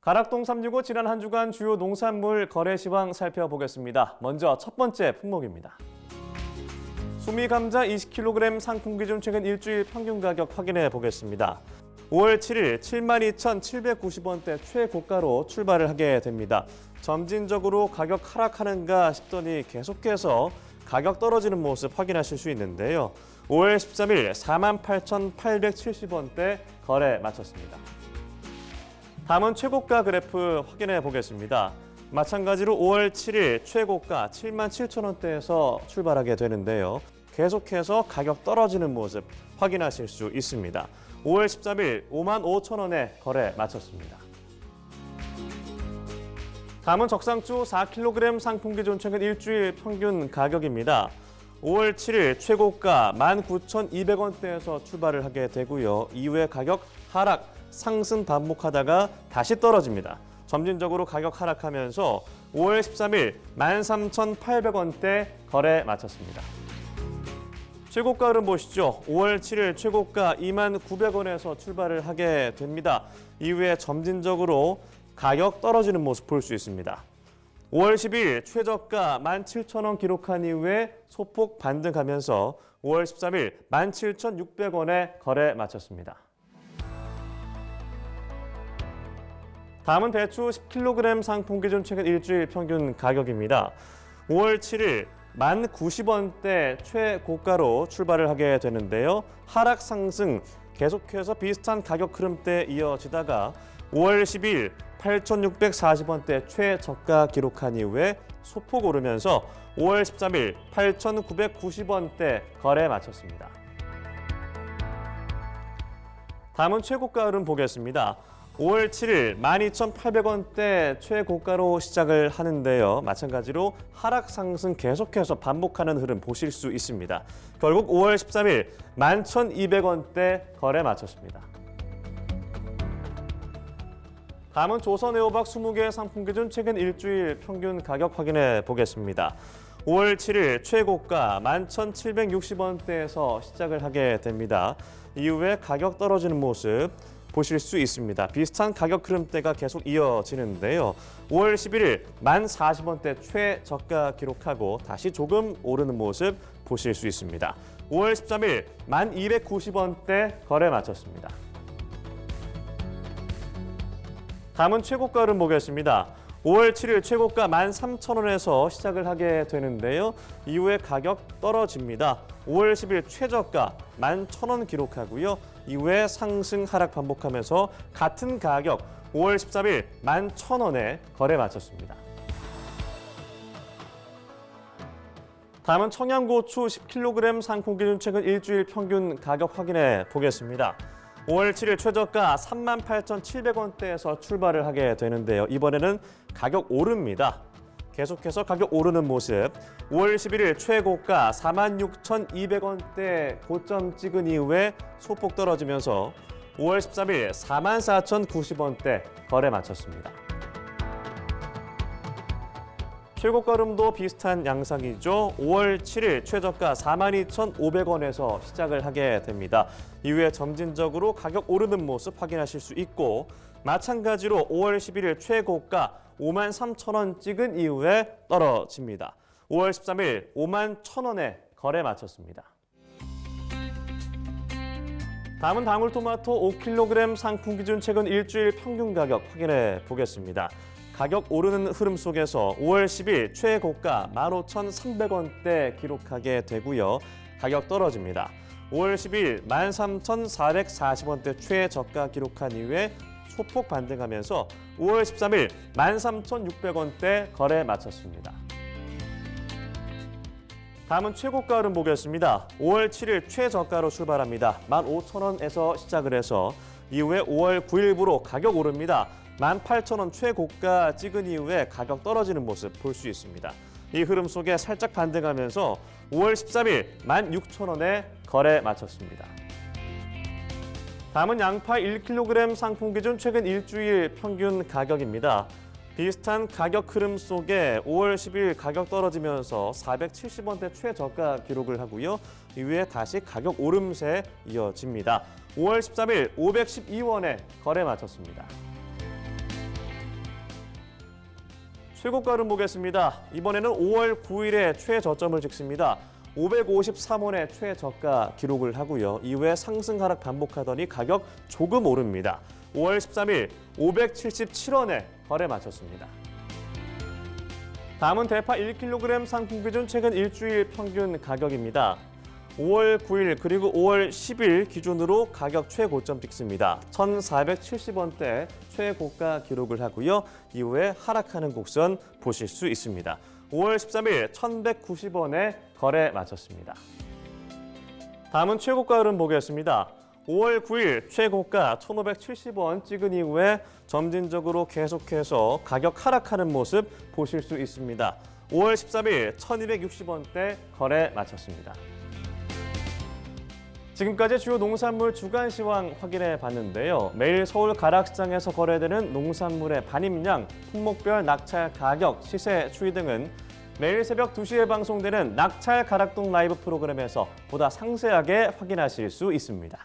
가락동 365 지난 한 주간 주요 농산물 거래 시황 살펴보겠습니다. 먼저 첫 번째 품목입니다. 수미감자 20kg 상품 기준 최근 일주일 평균 가격 확인해 보겠습니다. 5월 7일 72,790원대 최고가로 출발을 하게 됩니다. 점진적으로 가격 하락하는가 싶더니 계속해서 가격 떨어지는 모습 확인하실 수 있는데요. 5월 13일 48,870원대 거래 마쳤습니다. 다음은 최고가 그래프 확인해 보겠습니다. 마찬가지로 5월 7일 최고가 77,000원대에서 출발하게 되는데요. 계속해서 가격 떨어지는 모습 확인하실 수 있습니다. 5월 13일 55,000원에 거래 마쳤습니다. 다음은 적상주 4kg 상품 기준 최근 일주일 평균 가격입니다. 5월 7일 최고가 19,200원대에서 출발을 하게 되고요. 이후에 가격 하락, 상승 반복하다가 다시 떨어집니다. 점진적으로 가격 하락하면서 5월 13일 13,800원대 거래 마쳤습니다. 최고가 흐름 보시죠. 5월 7일 최고가 29,900원에서 출발을 하게 됩니다. 이후에 점진적으로 가격 떨어지는 모습 볼 수 있습니다. 5월 10일 최저가 17,000원 기록한 이후에 소폭 반등하면서 5월 13일 17,600원에 거래 마쳤습니다. 다음은 배추 10kg 상품 기준 최근 일주일 평균 가격입니다. 5월 7일 1090원대 최고가로 출발을 하게 되는데요. 하락 상승 계속해서 비슷한 가격 흐름대 이어지다가 5월 10일 8,640원대 최저가 기록한 이후에 소폭 오르면서 5월 13일 8,990원대 거래 마쳤습니다. 다음은 최고가 흐름 보겠습니다. 5월 7일 12,800원대 최고가로 시작을 하는데요. 마찬가지로 하락 상승 계속해서 반복하는 흐름 보실 수 있습니다. 결국 5월 13일 11,200원대 거래 마쳤습니다. 다음은 조선 애호박 20개 상품 기준 최근 일주일 평균 가격 확인해 보겠습니다. 5월 7일 최고가 11,760원대에서 시작을 하게 됩니다. 이후에 가격 떨어지는 모습 보실 수 있습니다. 비슷한 가격 흐름대가 계속 이어지는데요. 5월 11일 1040원대 최저가 기록하고 다시 조금 오르는 모습 보실 수 있습니다. 5월 13일 1290원대 거래 마쳤습니다. 다음은 최고가 흐름 보겠습니다. 5월 7일 최고가 13,000원에서 시작을 하게 되는데요. 이후에 가격 떨어집니다. 5월 10일 최저가 11,000원 기록하고요. 이후에 상승 하락 반복하면서 같은 가격 5월 13일 11,000원에 거래 마쳤습니다. 다음은 청양고추 10kg 상품 기준 최근 일주일 평균 가격 확인해 보겠습니다. 5월 7일 최저가 38,700원대에서 출발을 하게 되는데요. 이번에는 가격 오릅니다. 계속해서 가격 오르는 모습. 5월 11일 최고가 46,200원대 고점 찍은 이후에 소폭 떨어지면서 5월 13일 44,090원대 거래 마쳤습니다. 최고가 흐름도 비슷한 양상이죠. 5월 7일 최저가 42,500원에서 시작을 하게 됩니다. 이후에 점진적으로 가격 오르는 모습 확인하실 수 있고 마찬가지로 5월 11일 최고가 53,000원 찍은 이후에 떨어집니다. 5월 13일 51,000원에 거래 마쳤습니다. 다음은 방울토마토 5kg 상품 기준 최근 일주일 평균 가격 확인해 보겠습니다. 가격 오르는 흐름 속에서 5월 10일 최고가 15,300원대 기록하게 되고요. 가격 떨어집니다. 5월 10일 13,440원대 최저가 기록한 이후에 소폭 반등하면서 5월 13일 13,600원대 거래 마쳤습니다. 다음은 최고가 흐름 보겠습니다. 5월 7일 최저가로 출발합니다. 15,000원에서 시작을 해서 이후에 5월 9일부로 가격 오릅니다. 18,000원 최고가 찍은 이후에 가격 떨어지는 모습 볼 수 있습니다. 이 흐름 속에 살짝 반등하면서 5월 13일 16,000원에 거래 마쳤습니다. 다음은 양파 1kg 상품 기준 최근 일주일 평균 가격입니다. 비슷한 가격 흐름 속에 5월 10일 가격 떨어지면서 470원대 최저가 기록을 하고요. 이후에 다시 가격 오름세 이어집니다. 5월 13일 512원에 거래 마쳤습니다. 최고가 흐름 보겠습니다. 이번에는 5월 9일에 최저점을 찍습니다. 553원의 최저가 기록을 하고요. 이후에 상승 하락 반복하더니 가격 조금 오릅니다. 5월 13일 577원에 거래 마쳤습니다. 다음은 대파 1kg 상품 기준 최근 일주일 평균 가격입니다. 5월 9일 그리고 5월 10일 기준으로 가격 최고점 찍습니다. 1,470원대 최고가 기록을 하고요. 이후에 하락하는 곡선 보실 수 있습니다. 5월 13일 1,190원에 거래 마쳤습니다. 다음은 최고가 흐름 보겠습니다. 5월 9일 최고가 1,570원 찍은 이후에 점진적으로 계속해서 가격 하락하는 모습 보실 수 있습니다. 5월 13일 1,260원대 거래 마쳤습니다. 지금까지 주요 농산물 주간 시황 확인해 봤는데요. 매일 서울 가락시장에서 거래되는 농산물의 반입량, 품목별 낙찰 가격, 시세 추이 등은 매일 새벽 2시에 방송되는 낙찰 가락동 라이브 프로그램에서 보다 상세하게 확인하실 수 있습니다.